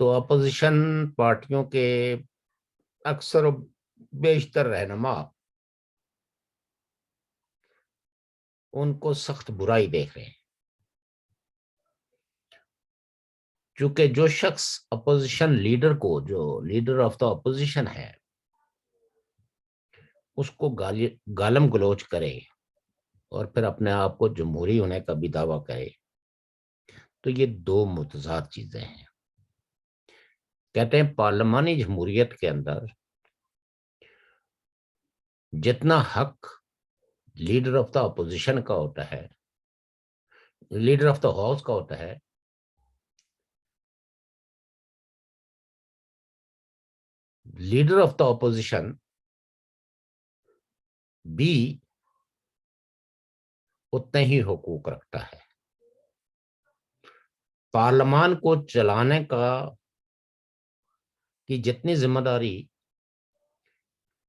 تو اپوزیشن پارٹیوں کے اکثر و بیشتر رہنما ان کو سخت برائی دیکھ رہے ہیں، چونکہ جو شخص اپوزیشن لیڈر کو، جو لیڈر آف دا اپوزیشن ہے، اس کو گالم گلوچ کرے اور پھر اپنے آپ کو جمہوری ہونے کا بھی دعویٰ کرے، تو یہ دو متضاد چیزیں ہیں۔ کہتے ہیں پارلیمانی جمہوریت کے اندر جتنا حق لیڈر آف دا اپوزیشن کا ہوتا ہے، لیڈر آف دا ہاؤس کا ہوتا ہے، لیڈر آف دا اپوزیشن بھی اتنے ہی حقوق رکھتا ہے۔ پارلیمان کو چلانے کی جتنی ذمہ داری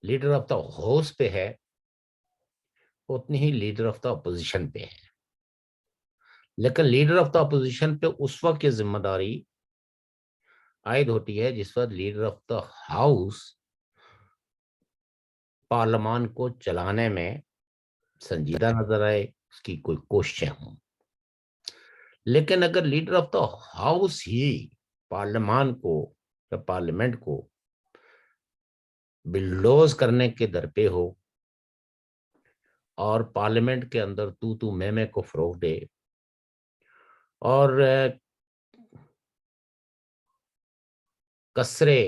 لیڈر آف دا ہاؤس پہ ہے، اتنی ہی لیڈر آف دا اپوزیشن پہ ہے، لیکن لیڈر آف دا اپوزیشن پہ اس وقت یہ ذمہ داری عائد ہوتی ہے جس وقت لیڈر آف دا ہاؤس پارلیمان کو چلانے میں سنجیدہ نظر آئے، اس کی کوئی کوششیں ہوں۔ لیکن اگر لیڈر آف دا ہاؤس ہی پارلیمان کو یا پارلیمنٹ کو بلڈوز کرنے کے درپے ہو اور پارلیمنٹ کے اندر تو میں کو فروغ دے اور کثرے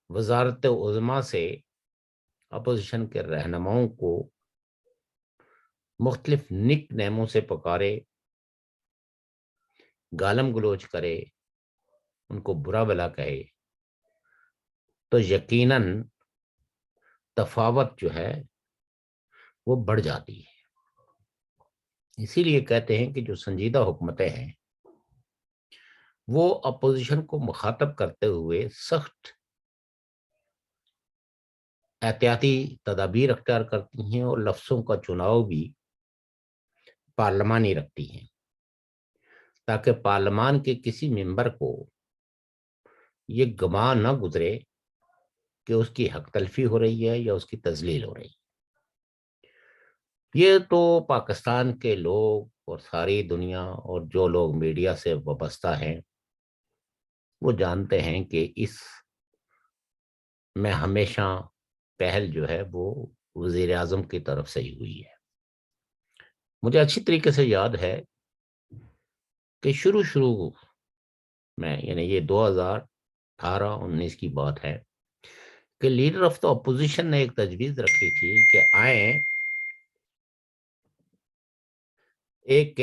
وزارت عظمیٰ سے اپوزیشن کے رہنماؤں کو مختلف نک نیموں سے پکارے، گالم گلوچ کرے، ان کو برا بلا کہے، تو یقیناً تفاوت جو ہے وہ بڑھ جاتی ہے۔ اسی لیے کہتے ہیں کہ جو سنجیدہ حکومتیں ہیں وہ اپوزیشن کو مخاطب کرتے ہوئے سخت احتیاطی تدابیر اختیار کرتی ہیں اور لفظوں کا چناؤ بھی پارلیمانی رکھتی ہیں، تاکہ پارلیمان کے کسی ممبر کو یہ گمان نہ گزرے کہ اس کی حق تلفی ہو رہی ہے یا اس کی تذلیل ہو رہی ہے۔ یہ تو پاکستان کے لوگ اور ساری دنیا اور جو لوگ میڈیا سے وابستہ ہیں وہ جانتے ہیں کہ اس میں ہمیشہ پہل جو ہے وہ وزیر اعظم کی طرف سے ہی ہوئی ہے۔ مجھے اچھی طریقے سے یاد ہے کہ شروع میں، یعنی یہ 2018-19 کی بات ہے، کہ لیڈر آف دا اپوزیشن نے ایک تجویز رکھی تھی کہ آئیں ایک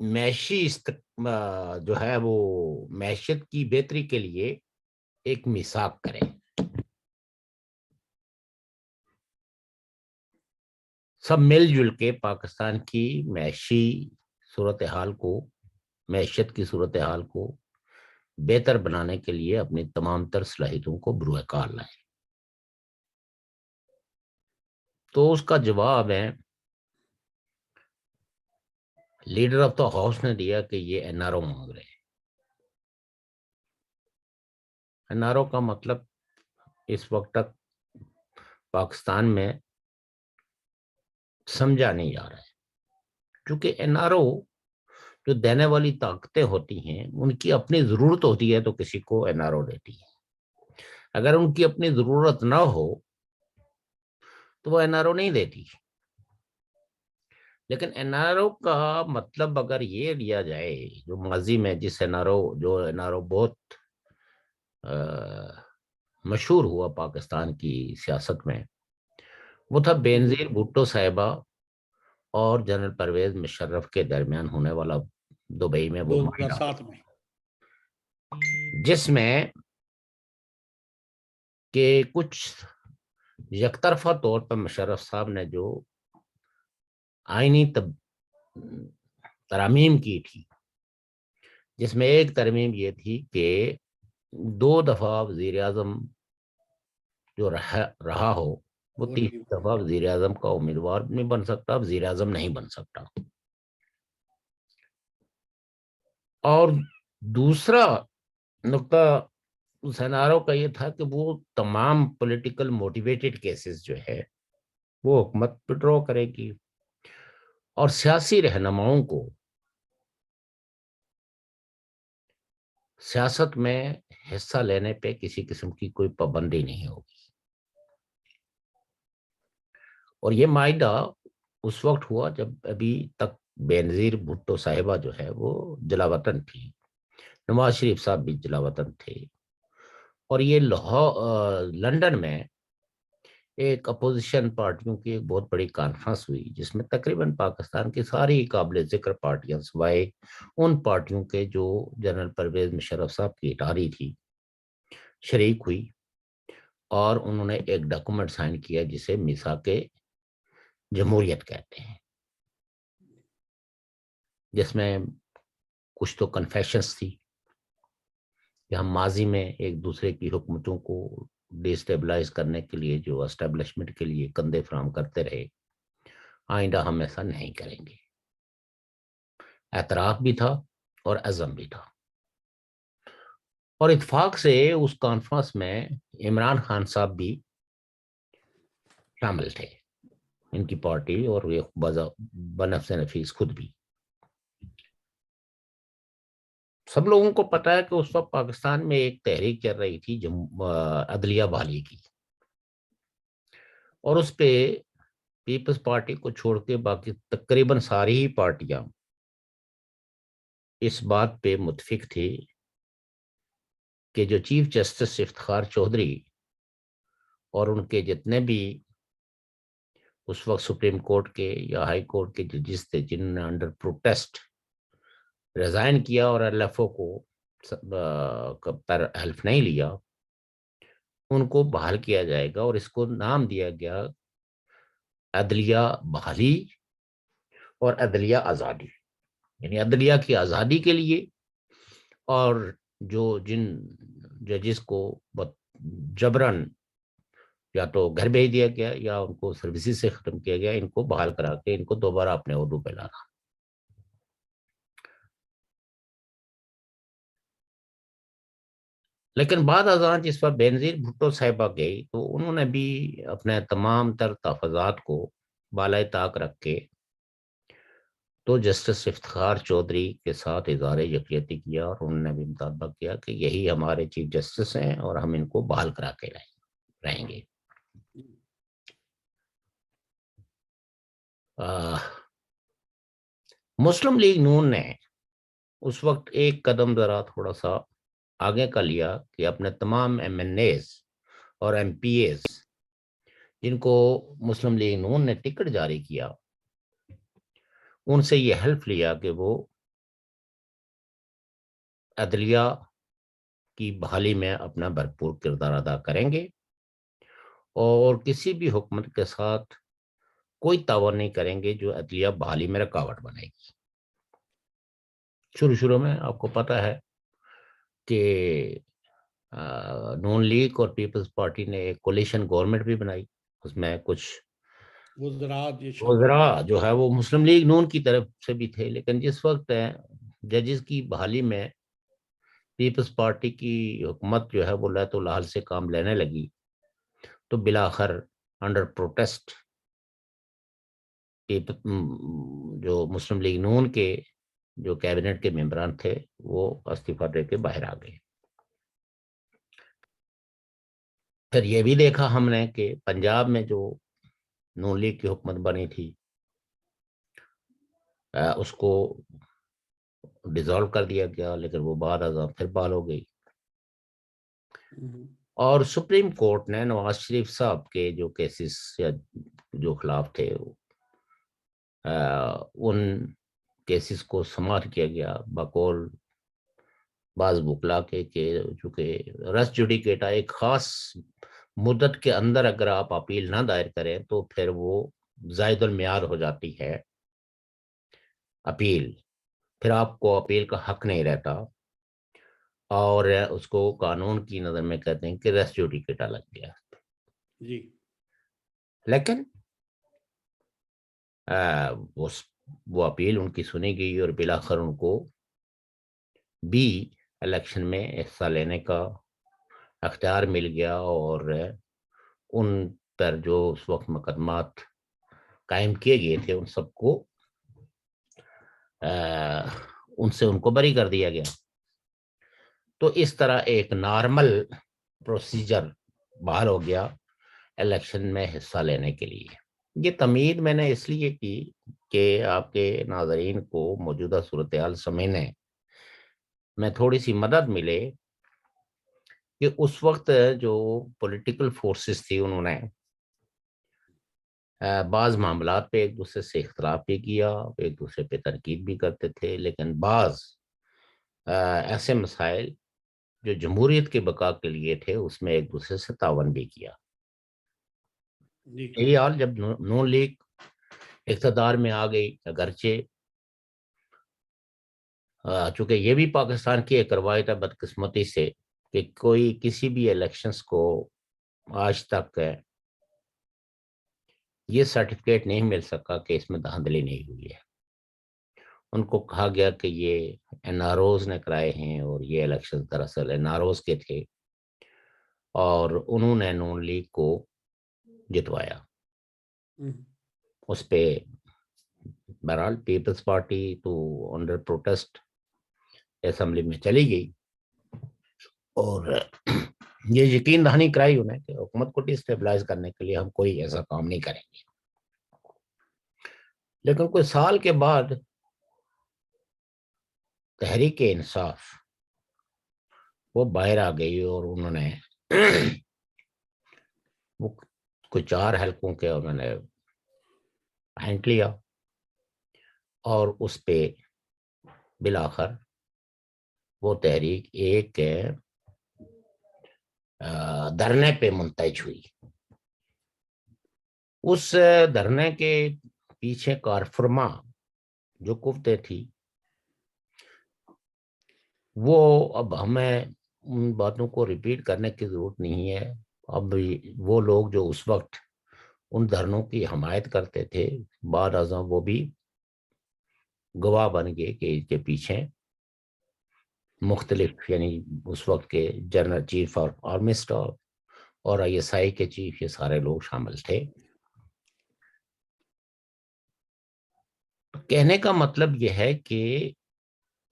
معاشی جو ہے وہ معیشت کی بہتری کے لیے ایک میثاق کریں، سب مل جل کے پاکستان کی معاشی صورتحال کو، معیشت کی صورتحال کو بہتر بنانے کے لیے اپنی تمام تر صلاحیتوں کو بروئے کار لائیں۔ تو اس کا جواب ہے لیڈر آف دا ہاؤس نے دیا کہ یہ این آر او مانگ رہے ہیں۔ این آر او کا مطلب اس وقت تک پاکستان میں سمجھا نہیں جا رہا ہے، کیونکہ این آر او جو دینے والی طاقتیں ہوتی ہیں ان کی اپنی ضرورت ہوتی ہے تو کسی کو این آر او دیتی ہے، اگر ان کی اپنی ضرورت نہ ہو تو وہ این آر او نہیں دیتی۔ لیکن این آر او کا مطلب اگر یہ لیا جائے، جو ماضی میں جس این آر او بہت مشہور ہوا پاکستان کی سیاست میں، وہ تھا بینظیر بھٹو صاحبہ اور جنرل پرویز مشرف کے درمیان ہونے والا دبئی میں وہ 2007 میں، جس میں کہ کچھ یک طرفہ طور پر مشرف صاحب نے جو آئینی ترامیم کی تھی، جس میں ایک ترمیم یہ تھی کہ 2 دفعہ وزیر اعظم جو رہا ہو وہ 3 دفعہ وزیر اعظم کا امیدوار نہیں بن سکتا، وزیر اعظم نہیں بن سکتا۔ اور دوسرا نقطہ سینارو کا یہ تھا کہ وہ تمام پولیٹیکل موٹیویٹڈ کیسز جو ہے وہ حکومت وڈرا کرے گی اور سیاسی رہنماؤں کو سیاست میں حصہ لینے پہ کسی قسم کی کوئی پابندی نہیں ہوگی. اور یہ معاہدہ اس وقت ہوا جب ابھی تک بینظیر بھٹو صاحبہ جو ہے وہ جلا وطن تھی، نواز شریف صاحب بھی جلا وطن تھے، اور یہ لندن میں ایک اپوزیشن پارٹیوں کی ایک بہت بڑی کانفرنس ہوئی جس میں تقریباً پاکستان کی ساری قابل ذکر پارٹیاں سوائے ان پارٹیوں کے جو جنرل پرویز مشرف صاحب کی اٹاری تھی شریک ہوئی، اور انہوں نے ایک ڈاکومنٹ سائن کیا جسے میثاق جمہوریت کہتے ہیں، جس میں کچھ تو کنفیشنز تھی کہ ہم ماضی میں ایک دوسرے کی حکومتوں کو ڈی اسٹیبلائز کرنے کے لیے جو اسٹیبلشمنٹ کے لیے کندھے فراہم کرتے رہے، آئندہ ہم ایسا نہیں کریں گے. اعتراف بھی تھا اور عزم بھی تھا. اور اتفاق سے اس کانفرنس میں عمران خان صاحب بھی شامل تھے، ان کی پارٹی، اور بنفس نفیس خود بھی. سب لوگوں کو پتا ہے کہ اس وقت پاکستان میں ایک تحریک چل رہی تھی عدلیہ بحالی کی، اور اس پہ پیپلز پارٹی کو چھوڑ کے باقی تقریباً ساری ہی پارٹیاں اس بات پہ متفق تھی کہ جو چیف جسٹس افتخار چودھری اور ان کے جتنے بھی اس وقت سپریم کورٹ کے یا ہائی کورٹ کے ججز تھے جنہوں نے انڈر پروٹیسٹ ریزائن کیا اور ایل ایف او کو پر حلف نہیں لیا، ان کو بحال کیا جائے گا، اور اس کو نام دیا گیا عدلیہ بحالی اور عدلیہ آزادی. یعنی عدلیہ کی آزادی کے لیے، اور جن ججز کو جبرن یا تو گھر بھیج دیا گیا یا ان کو سروسز سے ختم کیا گیا، ان کو بحال کرا کے ان کو دوبارہ اپنے عہدوں پہ لانا. لیکن بعد ازاں جس پر بینظیر بھٹو صاحبہ گئی تو انہوں نے بھی اپنے تمام تر تحفظات کو بالائے طاق رکھ کے تو جسٹس افتخار چودھری کے ساتھ اظہار یکجہتی کیا، اور انہوں نے بھی مطالبہ کیا کہ یہی ہمارے چیف جسٹس ہیں اور ہم ان کو بحال کرا کے رہیں گے. مسلم لیگ نون نے اس وقت ایک قدم ذرا تھوڑا سا آگے کا لیا کہ اپنے تمام ایم این ایز اور ایم پی ایز جن کو مسلم لیگ نون نے ٹکٹ جاری کیا، ان سے یہ حلف لیا کہ وہ عدلیہ کی بحالی میں اپنا بھرپور کردار ادا کریں گے اور کسی بھی حکومت کے ساتھ کوئی تعاون نہیں کریں گے جو عدلیہ بحالی میں رکاوٹ بنے گی. شروع میں آپ کو پتا ہے کہ نون لیگ اور پیپلز پارٹی نے ایک کولیشن گورنمنٹ بھی بنائی، اس میں کچھ وزراء جو ہے وہ مسلم لیگ نون کی طرف سے بھی تھے. لیکن جس وقت ججز کی بحالی میں پیپلز پارٹی کی حکومت جو ہے وہ لہت و لحل سے کام لینے لگی تو بلاخر انڈر پروٹیسٹ جو مسلم لیگ نون کے جو کیبنٹ کے ممبران تھے وہ استعفیٰ دے کے باہر آ گئے. پھر یہ بھی دیکھا ہم نے کہ پنجاب میں جو نون لیگ کی حکومت بنی تھی اس کو ڈیزالو کر دیا گیا، لیکن وہ بعد ازاں پھر بحال ہو گئی. اور سپریم کورٹ نے نواز شریف صاحب کے جو کیسز یا جو خلاف تھے ان کیسز کو سماعت کیا گیا بقول بعض وکلا کے کہ چونکہ رس جوڈیکیٹا ایک خاص مدت کے اندر اگر آپ اپیل نہ دائر کریں تو پھر وہ زائد المعیار ہو جاتی ہے اپیل، پھر آپ کو اپیل کا حق نہیں رہتا، اور اس کو قانون کی نظر میں کہتے ہیں کہ ریس جوڈیکیٹا لگ گیا. جی لیکن وہ اپیل ان کی سنی گئی اور بلاخر ان کو بھی الیکشن میں حصہ لینے کا اختیار مل گیا، اور ان پر جو اس وقت مقدمات قائم کیے گئے تھے ان سب کو ان کو بری کر دیا گیا. تو اس طرح ایک نارمل پروسیجر بحال ہو گیا الیکشن میں حصہ لینے کے لیے. یہ تمہید میں نے اس لیے کی کہ آپ کے ناظرین کو موجودہ صورتحال سمجھنے میں تھوڑی سی مدد ملے کہ اس وقت جو پولیٹیکل فورسز تھی انہوں نے بعض معاملات پہ ایک دوسرے سے اختلاف بھی کیا، ایک دوسرے پہ تنقید بھی کرتے تھے، لیکن بعض ایسے مسائل جو جمہوریت کے بقا کے لیے تھے اس میں ایک دوسرے سے تعاون بھی کیا. یہی حال جب نون لیگ اقتدار میں آ گئی، اگرچہ چونکہ یہ بھی پاکستان کی ایک روایت ہے بدقسمتی سے کہ کوئی کسی بھی الیکشنز کو آج تک یہ سرٹیفکیٹ نہیں مل سکا کہ اس میں دھاندلی نہیں ہوئی ہے. ان کو کہا گیا کہ یہ این آر اوز نے کرائے ہیں، اور یہ الیکشن دراصل این آر اوز کے تھے، اور انہوں نے نون لیگ کو جتوایا. اس پہ بہرحال پیپلز پارٹی تو انڈر پروٹیسٹ اسمبلی میں چلی گئی، اور یہ یقین دہانی کرائی انہیں کہ حکومت کو ڈی اسٹیبلائز کرنے کے لیے ہم کوئی ایسا کام نہیں کریں گے. لیکن کوئی سال کے بعد تحریک انصاف وہ باہر آ گئی، اور انہوں نے وہ کوئی 4 حلقوں کے انہوں نے ہینٹ لیا، اور اس پہ بالآخر وہ تحریک ایک دھرنے پہ منتج ہوئی. اس دھرنے کے پیچھے کارفرما جو قوتیں تھی وہ اب ہمیں ان باتوں کو ریپیٹ کرنے کی ضرورت نہیں ہے. اب وہ لوگ جو اس وقت ان دھرنوں کی حمایت کرتے تھے بعد ازاں وہ بھی گواہ بن گئے کہ اس کے پیچھے مختلف، یعنی اس وقت کے general chief of army staff اور آئی ایس آئی کے چیف، یہ سارے لوگ شامل تھے. کہنے کا مطلب یہ ہے کہ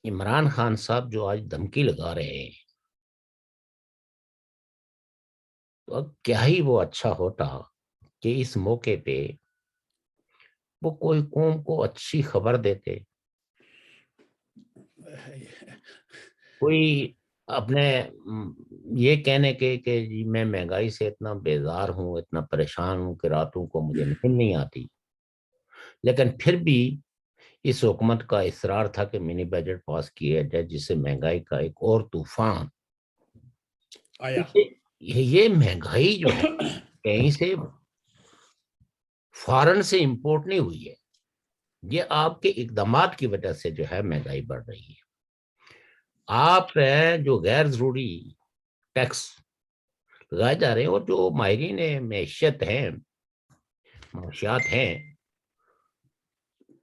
عمران خان صاحب جو آج دھمکی لگا رہے ہیں، تو اب کیا ہی وہ اچھا ہوتا کہ اس موقع پہ وہ کوئی قوم کو اچھی خبر دیتے، کوئی اپنے یہ کہنے کے کہ جی میں مہنگائی سے اتنا بیزار ہوں، اتنا پریشان ہوں کہ راتوں کو مجھے نیند نہیں آتی. لیکن پھر بھی اس حکومت کا اصرار تھا کہ منی بجٹ پاس کیا جائے جس سے مہنگائی کا ایک اور طوفان آیا. یہ مہنگائی جو ہے کہیں سے فارن سے امپورٹ نہیں ہوئی ہے، یہ آپ کے اقدامات کی وجہ سے جو ہے مہنگائی بڑھ رہی ہے. آپ جو غیر ضروری ٹیکس لگائے جا رہے ہیں، اور جو ماہرین معیشت ہیں، معاشیات ہیں،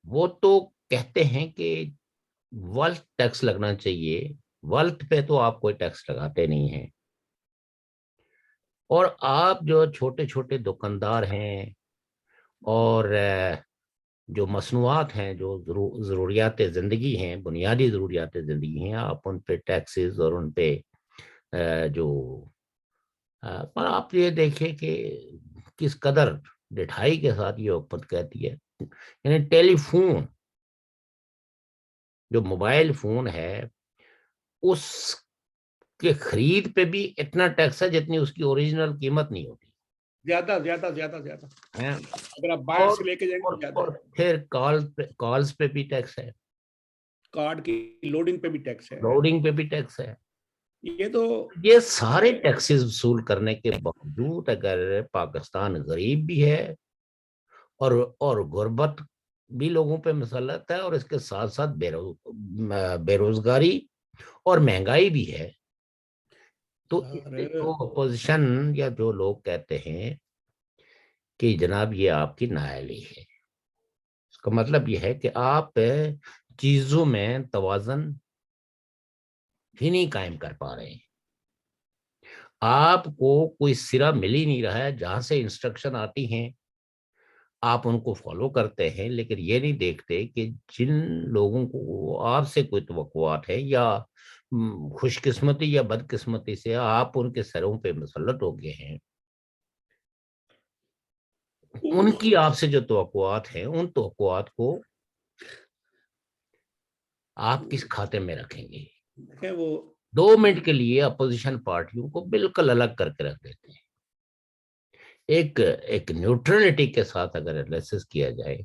وہ تو کہتے ہیں کہ ویلتھ ٹیکس لگنا چاہیے. ویلتھ پہ تو آپ کوئی ٹیکس لگاتے نہیں ہیں، اور آپ جو چھوٹے چھوٹے دکاندار ہیں اور جو مصنوعات ہیں، جو ضروریات زندگی ہیں، بنیادی ضروریات زندگی ہیں، آپ ان پہ ٹیکسز اور ان پہ جو پر آپ یہ دیکھیں کہ کس قدر ڈٹھائی کے ساتھ یہ حکومت کہتی ہے. یعنی ٹیلی فون، جو موبائل فون ہے، اس کے خرید پہ بھی اتنا ٹیکس ہے جتنی اس کی اوریجنل قیمت نہیں ہوتی. زیادہ زیادہ زیادہ زیادہ اگر آپ باہر سے لے کے جائیں گے اور پھر کالز پہ بھی ٹیکس ہے، کارڈ کی لوڈنگ پہ بھی ٹیکس ہے، لوڈنگ پہ بھی ٹیکس ہے. یہ سارے ٹیکسز وصول کرنے کے باوجود اگر پاکستان غریب بھی ہے اور غربت بھی لوگوں پہ مسلط ہے، اور اس کے ساتھ ساتھ بے روزگاری اور مہنگائی بھی ہے، تو جو اپوزیشن یا جو لوگ کہتے ہیں کہ جناب یہ آپ کی نااہلی ہے، اس کا مطلب یہ ہے کہ آپ چیزوں میں توازن ہی نہیں قائم کر پا رہے ہیں. آپ کو کوئی سرا مل ہی نہیں رہا ہے. جہاں سے انسٹرکشن آتی ہیں آپ ان کو فالو کرتے ہیں، لیکن یہ نہیں دیکھتے کہ جن لوگوں کو آپ سے کوئی توقعات ہے یا خوش قسمتی یا بد قسمتی سے آپ ان کے سروں پہ مسلط ہو گئے ہیں، ان کی آپ سے جو توقعات ہیں ان توقعات کو آپ کس کھاتے میں رکھیں گے؟ دیکھیں وہ 2 منٹ کے لیے اپوزیشن پارٹیوں کو بالکل الگ کر کے رکھ دیتے ہیں. ایک نیوٹرلٹی کے ساتھ اگر انالیسس کیا جائے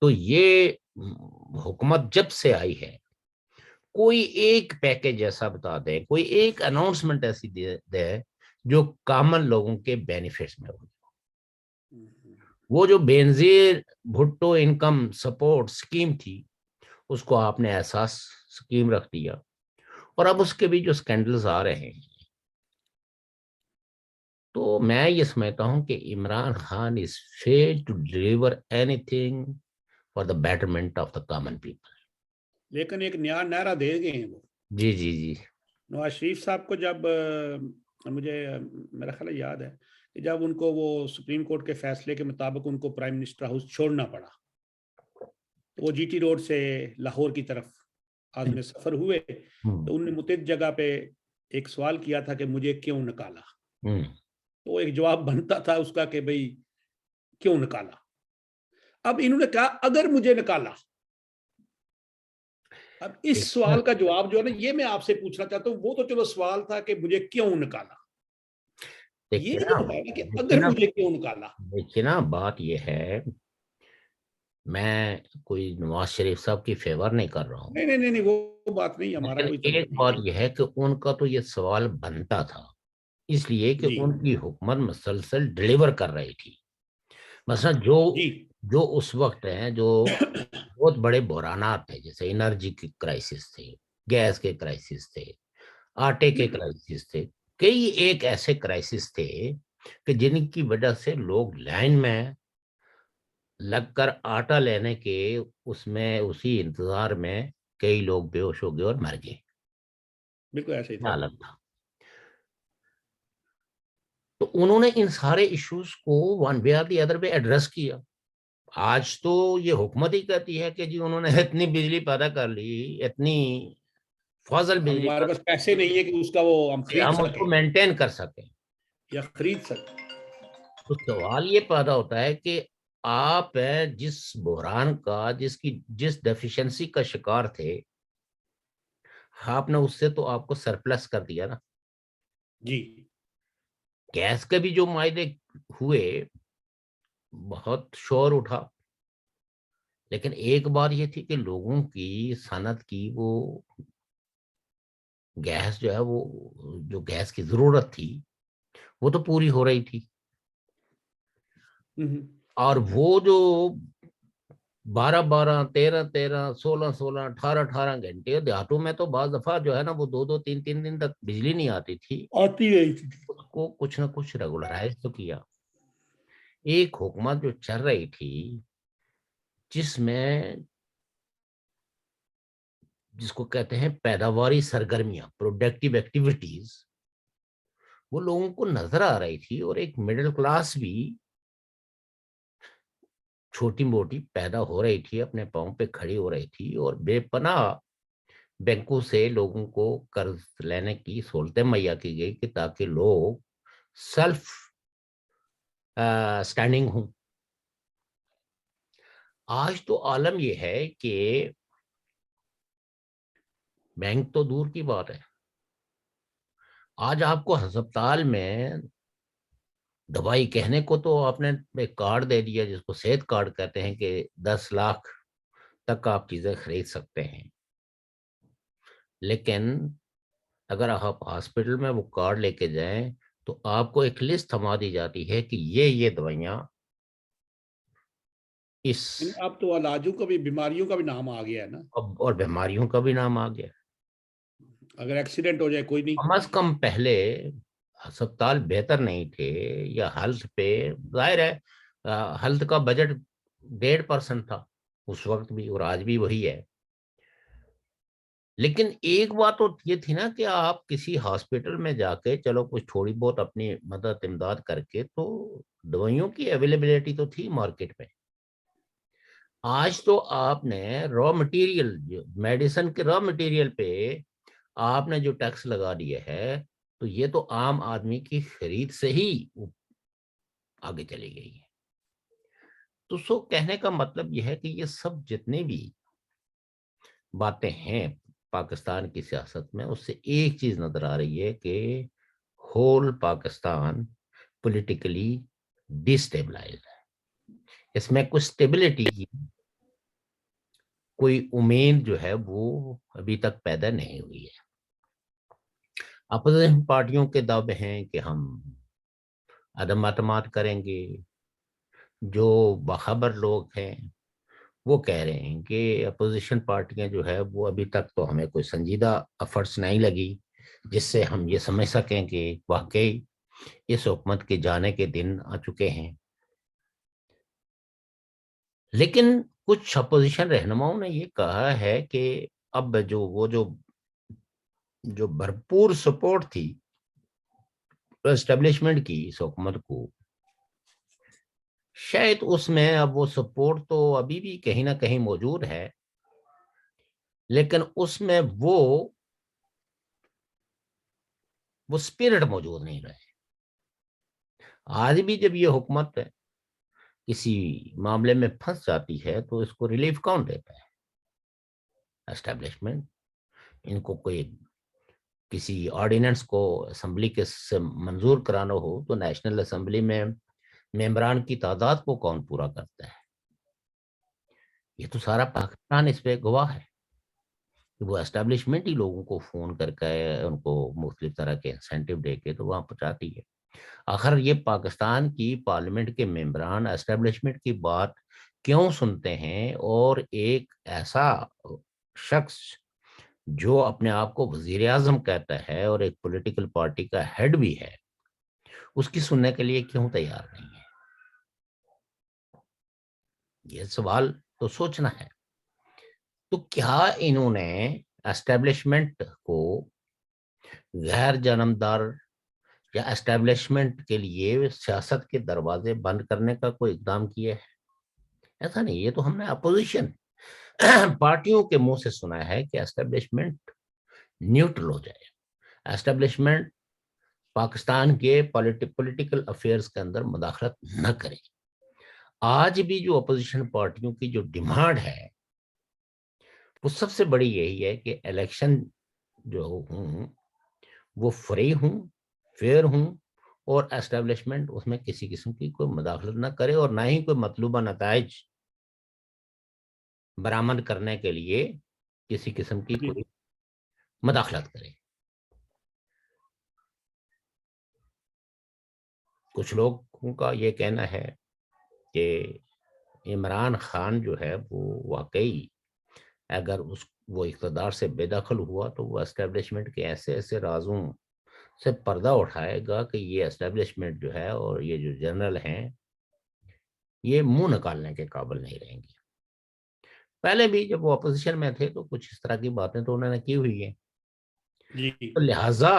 تو یہ حکومت جب سے آئی ہے کوئی ایک پیکج ایسا بتا دے، کوئی ایک اناؤنسمنٹ ایسی دے جو کامن لوگوں کے بینیفٹس میں ہو. وہ جو Benazir Bhutto income support scheme تھی اس کو آپ نے احساس اسکیم رکھ دیا، اور اب اس کے بھی جو سکینڈلز آ رہے ہیں، تو میں یہ سمجھتا ہوں کہ Imran Khan is fail to deliver anything for the betterment of the common people. لیکن ایک نیا نعرہ دے گئے ہیں وہ. جی جی جی. نواز شریف صاحب کو جب مجھے میرا خیال یاد ہے کہ جب ان کو وہ سپریم کورٹ کے فیصلے کے مطابق ان کو پرائم منسٹر ہاؤس چھوڑنا پڑا تو وہ جی ٹی روڈ سے لاہور کی طرف آزم سفر ہوئے تو انہوں نے متعدد جگہ پہ ایک سوال کیا تھا کہ مجھے کیوں نکالا. تو ایک جواب بنتا تھا اس کا کہ بھئی کیوں نکالا. اب انہوں نے کہا اگر مجھے نکالا. اب اس سوال کا جواب جو ہے نا یہ میں آپ سے پوچھنا چاہتا ہوں. وہ تو چلو سوال تھا کہ مجھے کیوں نکالا، یہ جو ہے کہ اگر مجھے کیوں نکالا. دیکھیے نا بات یہ ہے، میں کوئی نواز شریف صاحب کی فیور نہیں کر رہا ہوں. نہیں وہ بات نہیں، ہمارا کوئی لیکن ایک بات یہ ہے کہ ان کا تو یہ سوال بنتا تھا اس لیے کہ ان کی حکومت مسلسل ڈیلیور کر رہی تھی. مثلا جو اس وقت ہیں جو بہت بڑے بحرانات تھے، جیسے انرجی کے کرائسس تھے، گیس کے کرائسس تھے، آٹے کے کرائسس تھے، کئی ایک ایسے کرائسس تھے کہ جن کی وجہ سے لوگ لائن میں لگ کر آٹا لینے کے اس میں اسی انتظار میں کئی لوگ بے ہوش ہو گئے اور مر گئے. بالکل ایسے ہی تھا. تو انہوں نے ان سارے ایشوز کو ون وے اور دی ادر وے ایڈریس کیا. آج تو یہ حکومت ہی کہتی ہے کہ جی انہوں نے اتنی بجلی پیدا کر لی، اتنی فاضل بجلی ہمارے پاس پیسے نہیں ہے کہ اس کا وہ ہم خرید ہم اس کو مینٹین کر سکیں یا خرید سکیں. تو سوال یہ پیدا ہوتا ہے کہ آپ جس بحران کا جس ڈیفیشنسی کا شکار تھے آپ نے اس سے تو آپ کو سرپلس کر دیا نا. جی گیس کے بھی جو معاہدے ہوئے بہت شور اٹھا، لیکن ایک بات یہ تھی کہ لوگوں کی صنعت کی وہ گیس جو ہے وہ جو گیس کی ضرورت تھی وہ تو پوری ہو رہی تھی. اور وہ جو 12 13 13 16 16 18 18 گھنٹے دیہاتوں میں تو بعض دفعہ جو ہے نا وہ 2 2 3 3 دن تک بجلی نہیں آتی تھی، اس کو کچھ نہ کچھ ریگولرائز تو کیا. ایک حکومت جو چل رہی تھی جس میں جس کو کہتے ہیں پیداواری سرگرمیاں، پروڈکٹیو ایکٹیویٹیز، وہ لوگوں کو نظر آ رہی تھی، اور ایک مڈل کلاس بھی چھوٹی موٹی پیدا ہو رہی تھی، اپنے پاؤں پہ کھڑی ہو رہی تھی، اور بے پناہ بینکوں سے لوگوں کو قرض لینے کی سہولتیں مہیا کی گئی کہ تاکہ لوگ سیلف سٹینڈنگ ہوں. آج تو عالم یہ ہے کہ بینک تو دور کی بات ہے، آج آپ کو ہسپتال میں دوائی کہنے کو تو آپ نے ایک کارڈ دے دیا جس کو صحت کارڈ کہتے ہیں کہ 10 لاکھ تک آپ چیزیں خرید سکتے ہیں، لیکن اگر آپ ہاسپٹل میں وہ کارڈ لے کے جائیں تو آپ کو ایک لسٹ تھما دی جاتی ہے کہ یہ دوائیاں اس اب تو علاجوں کا بھی، بیماریوں کا بھی نام آ گیا ہے نا، اور بیماریوں کا بھی نام آ گیا. اگر ایکسیڈنٹ ہو جائے کوئی نہیں. کم از کم پہلے ہسپتال بہتر نہیں تھے یا ہیلتھ پہ ظاہر ہے ہیلتھ کا بجٹ 1.5% تھا اس وقت بھی، اور آج بھی وہی ہے. لیکن ایک بات تو یہ تھی نا کہ آپ کسی ہاسپٹل میں جا کے چلو کچھ تھوڑی بہت اپنی مدد امداد کر کے، تو دوائیوں کی اویلیبلٹی تو تھی مارکیٹ میں. آج تو آپ نے را مٹیریل، میڈیسن کے را مٹیریل پہ آپ نے جو ٹیکس لگا دیا ہے، تو یہ تو عام آدمی کی خرید سے ہی آگے چلی گئی ہے. تو سو کہنے کا مطلب یہ ہے کہ یہ سب جتنے بھی باتیں ہیں پاکستان کی سیاست میں، اس سے ایک چیز نظر آ رہی ہے کہ ہول پاکستان پولیٹیکلی ڈیسٹیبلائز ہے. اس میں کچھ اسٹیبلٹی کی کوئی امید جو ہے وہ ابھی تک پیدا نہیں ہوئی ہے. اپوزیشن پارٹیوں کے دعوے ہیں کہ ہم عدم اعتماد کریں گے. جو باخبر لوگ ہیں وہ کہہ رہے ہیں کہ اپوزیشن پارٹیاں جو ہے وہ ابھی تک تو ہمیں کوئی سنجیدہ ایفرٹس نہیں لگی جس سے ہم یہ سمجھ سکیں کہ واقعی اس حکومت کے جانے کے دن آ چکے ہیں. لیکن کچھ اپوزیشن رہنماؤں نے یہ کہا ہے کہ اب جو بھرپور سپورٹ تھی اسٹیبلشمنٹ کی اس حکومت کو، شاید اس میں اب وہ سپورٹ تو ابھی بھی کہیں نہ کہیں موجود ہے، لیکن اس میں وہ اسپرٹ موجود نہیں رہے. آج بھی جب یہ حکومت کسی معاملے میں پھنس جاتی ہے تو اس کو ریلیف کون دیتا ہے؟ اسٹیبلشمنٹ. ان کو کوئی کسی آرڈیننس کو اسمبلی کے سے منظور کرانا ہو تو نیشنل اسمبلی میں ممبران کی تعداد کو کون پورا کرتا ہے؟ یہ تو سارا پاکستان اس پہ گواہ ہے کہ وہ اسٹیبلشمنٹ ہی لوگوں کو فون کر کے ان کو مختلف طرح کے انسینٹیو دے کے تو وہاں پہنچاتی ہے. آخر یہ پاکستان کی پارلیمنٹ کے ممبران اسٹیبلشمنٹ کی بات کیوں سنتے ہیں، اور ایک ایسا شخص جو اپنے آپ کو وزیر اعظم کہتا ہے اور ایک پولیٹیکل پارٹی کا ہیڈ بھی ہے، اس کی سننے کے لیے کیوں تیار نہیں ہے؟ یہ سوال تو سوچنا ہے. تو کیا انہوں نے اسٹیبلشمنٹ کو غیر جانبدار یا اسٹیبلشمنٹ کے لیے سیاست کے دروازے بند کرنے کا کوئی اقدام کیا ہے؟ ایسا نہیں. یہ تو ہم نے اپوزیشن پارٹیوں کے منہ سے سنا ہے کہ اسٹیبلشمنٹ نیوٹرل ہو جائے، اسٹیبلشمنٹ پاکستان کے پولیٹیکل افیئرز کے اندر مداخلت نہ کرے. آج بھی جو اپوزیشن پارٹیوں کی جو ڈیمانڈ ہے وہ سب سے بڑی یہی ہے کہ الیکشن جو ہوں وہ فری ہوں، فیئر ہوں، اور اسٹیبلشمنٹ اس میں کسی قسم کی کوئی مداخلت نہ کرے اور نہ ہی کوئی مطلوبہ نتائج برآمد کرنے کے لیے کسی قسم کی کوئی مداخلت کرے. کچھ لوگوں کا یہ کہنا ہے کہ عمران خان جو ہے وہ واقعی اگر وہ اقتدار سے بے دخل ہوا تو وہ اسٹیبلشمنٹ کے ایسے ایسے رازوں سے پردہ اٹھائے گا کہ یہ اسٹیبلشمنٹ جو ہے اور یہ جو جنرل ہیں یہ منہ نکالنے کے قابل نہیں رہیں گے. پہلے بھی جب وہ اپوزیشن میں تھے تو کچھ اس طرح کی باتیں تو انہوں نے کی ہوئی ہیں. تو لہٰذا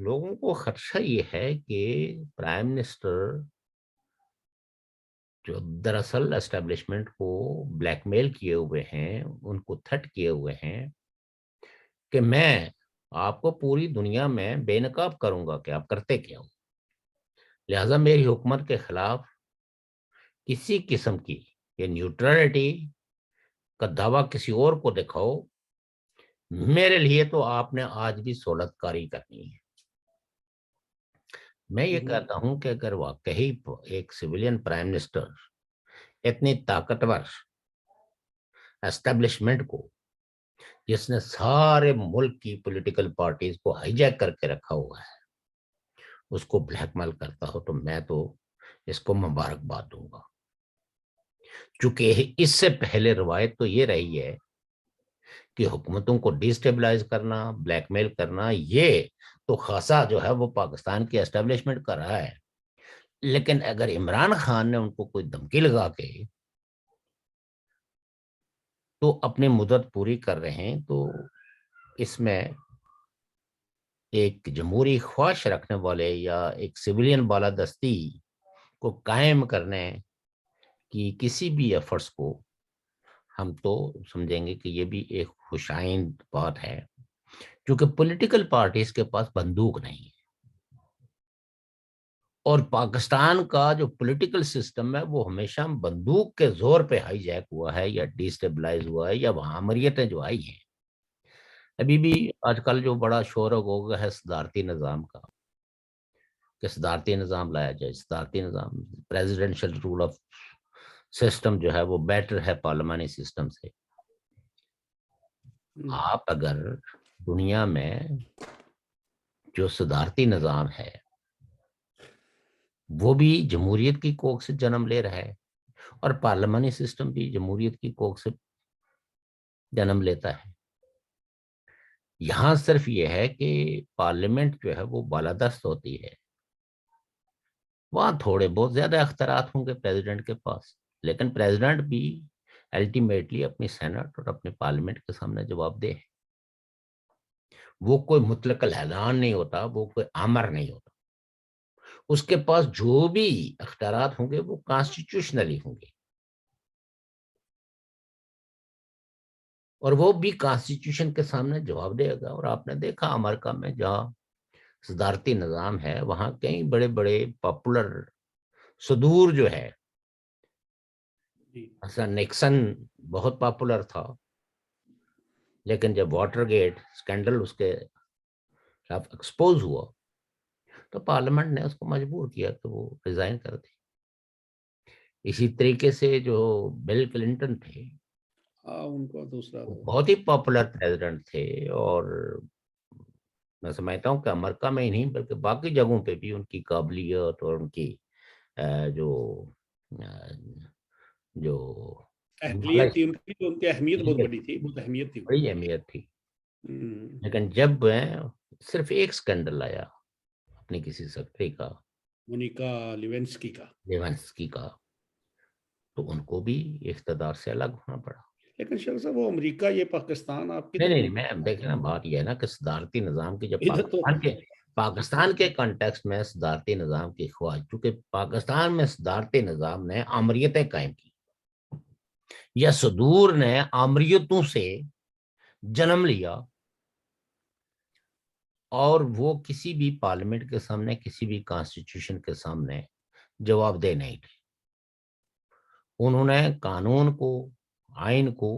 لوگوں کو خدشہ یہ ہے کہ پرائم منسٹر جو دراصل اسٹیبلشمنٹ کو بلیک میل کیے ہوئے ہیں، ان کو تھٹ کیے ہوئے ہیں کہ میں آپ کو پوری دنیا میں بے نقاب کروں گا کہ آپ کرتے کیا ہو، لہٰذا میری حکومت کے خلاف کسی قسم کی یہ نیوٹرلٹی کا دعویٰ کسی اور کو دکھاؤ، میرے لیے تو آپ نے آج بھی سہولت کاری کرنی ہے. میں یہ کہتا ہوں کہ اگر واقعی ایک سویلین پرائم منسٹر اتنی طاقتور اسٹیبلشمنٹ کو جس نے سارے ملک کی پولیٹیکل پارٹیز کو ہائی جیک کر کے رکھا ہوا ہے اس کو بلیک میل کرتا ہو تو میں تو اس کو مبارکباد دوں گا. چونکہ اس سے پہلے روایت تو یہ رہی ہے کہ حکومتوں کو ڈیسٹیبلائز کرنا، بلیک میل کرنا، یہ تو خاصا جو ہے وہ پاکستان کی اسٹیبلشمنٹ کر رہا ہے. لیکن اگر عمران خان نے ان کو کوئی دھمکی لگا کے تو اپنی مدت پوری کر رہے ہیں تو اس میں ایک جمہوری خواہش رکھنے والے یا ایک سویلین بالادستی کو قائم کرنے کی کسی بھی ایفرٹس کو ہم تو سمجھیں گے کہ یہ بھی ایک خوش آئند بات ہے، کیونکہ پولیٹیکل پارٹیز کے پاس بندوق نہیں ہے، اور پاکستان کا جو پولیٹیکل سسٹم ہے وہ ہمیشہ بندوق کے زور پہ ہائی جیک ہوا ہے یا ڈی اسٹیبلائز ہوا ہے، یا وہاں عمریتیں جو آئی ہیں۔ ابھی بھی آج کل جو بڑا شور ہو گیا ہے صدارتی نظام کا، کہ صدارتی نظام لایا جائے، صدارتی نظام، پریزیڈنشل رول آف سسٹم جو ہے وہ بیٹر ہے پارلیمانی سسٹم سے۔ آپ اگر دنیا میں جو صدارتی نظام ہے وہ بھی جمہوریت کی کوکھ سے جنم لے رہا ہے، اور پارلیمانی سسٹم بھی جمہوریت کی کوکھ سے جنم لیتا ہے۔ یہاں صرف یہ ہے کہ پارلیمنٹ جو ہے وہ بالادست ہوتی ہے، وہاں تھوڑے بہت زیادہ اختیارات ہوں گے پریزیڈنٹ کے پاس، لیکن پریزیڈنٹ بھی الٹیمیٹلی اپنی سینٹ اور اپنے پارلیمنٹ کے سامنے جواب دہ ہے۔ وہ کوئی مطلق اعلان نہیں ہوتا، وہ کوئی امر نہیں ہوتا، اس کے پاس جو بھی اختیارات ہوں گے وہ کانسٹیٹیوشنلی ہوں گے، اور وہ بھی کانسٹیٹیوشن کے سامنے جواب دے گا۔ اور آپ نے دیکھا امریکہ میں جہاں صدارتی نظام ہے وہاں کئی بڑے بڑے پاپولر صدور جو ہے، مثلا نکسن بہت پاپولر تھا، لیکن جب واٹر گیٹ اسکینڈل اس کے خلاف ایکسپوز ہوا تو پارلیمنٹ نے اس کو مجبور کیا کہ وہ ریزائن کر دے۔ اسی طریقے سے جو بل کلنٹن تھے، ان کو دوسرا وہ بہت ہی پاپولر پریزیڈنٹ تھے، اور میں سمجھتا ہوں کہ امریکہ میں ہی نہیں بلکہ باقی جگہوں پہ بھی ان کی قابلیت اور ان کی جو جو اہلیت تھی ان کی اہمیت بہت بڑی تھی، بہت اہمیت تھی۔ بڑی اہمیت تھی، لیکن جب صرف ایک سکینڈل آیا اپنی کسی سیکرٹری کا، مونیکا لیونسکی کا، تو ان کو بھی اقتدار سے الگ ہونا پڑا۔ لیکن شیخ صاحب وہ امریکہ، یہ پاکستان آپ کی نہیں، میں دیکھ رہا بات یہ ہے نا کہ صدارتی نظام کی جب ادھر تو پاکستان کے کانٹیکسٹ میں صدارتی نظام کی خواہش، چونکہ پاکستان میں صدارتی نظام نے آمریتیں قائم کی، یا صدور نے آمریتوں سے جنم لیا، اور وہ کسی بھی پارلیمنٹ کے سامنے، کسی بھی کانسٹیٹیوشن کے سامنے جواب دہ نہیں تھے۔ انہوں نے قانون کو، آئین کو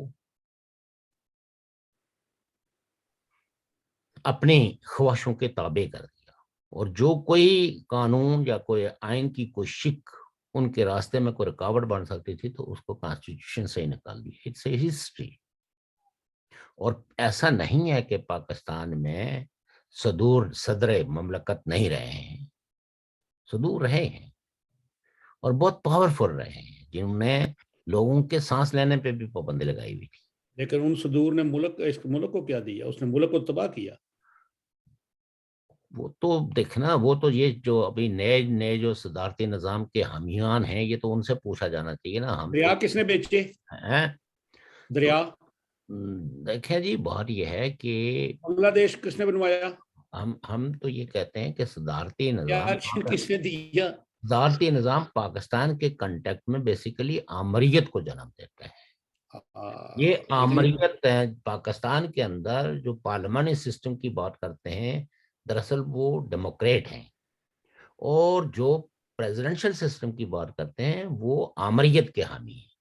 اپنی خواہشوں کے تابع کر دیا، اور جو کوئی قانون یا کوئی آئین کی کوئی شک ان کے راستے میں کوئی رکاوٹ بن سکتی تھی تو اس کو کانسٹیٹیوشن سے ہی نکال دیا۔ It's a history. اور ایسا نہیں ہے کہ پاکستان میں صدر مملکت نہیں رہے ہیں، صدور رہے ہیں، اور بہت پاورفل رہے ہیں، جنہوں نے لوگوں کے سانس لینے پہ بھی پابندی لگائی ہوئی تھی۔ لیکن ان صدور نے ملک کو کیا دیا؟ اس نے ملک کو تباہ کیا۔ وہ تو دیکھنا، وہ تو یہ جو ابھی نئے جو صدارتی نظام کے حامیان ہیں، یہ تو ان سے پوچھا جانا چاہیے نا۔ ہم دریا کس نے بیچے؟ تو دریا دیکھیں جی، بات یہ ہے کہ بنگلہ دیش کس نے بنوایا؟ ہم تو یہ کہتے ہیں کہ صدارتی ایکشن کس نے دیا؟ نظام پاکستان کے کنٹیکٹ میں بیسیکلی آمریت کو جنم دیتا ہے۔ یہ لیکن آمریت پاکستان کے اندر جو پارلیمانی سسٹم کی بات کرتے ہیں، دراصل وہ ڈیموکریٹ ہیں، اور جو پریزیڈنشل سسٹم کی بات کرتے ہیں وہ آمریت کے حامی ہیں۔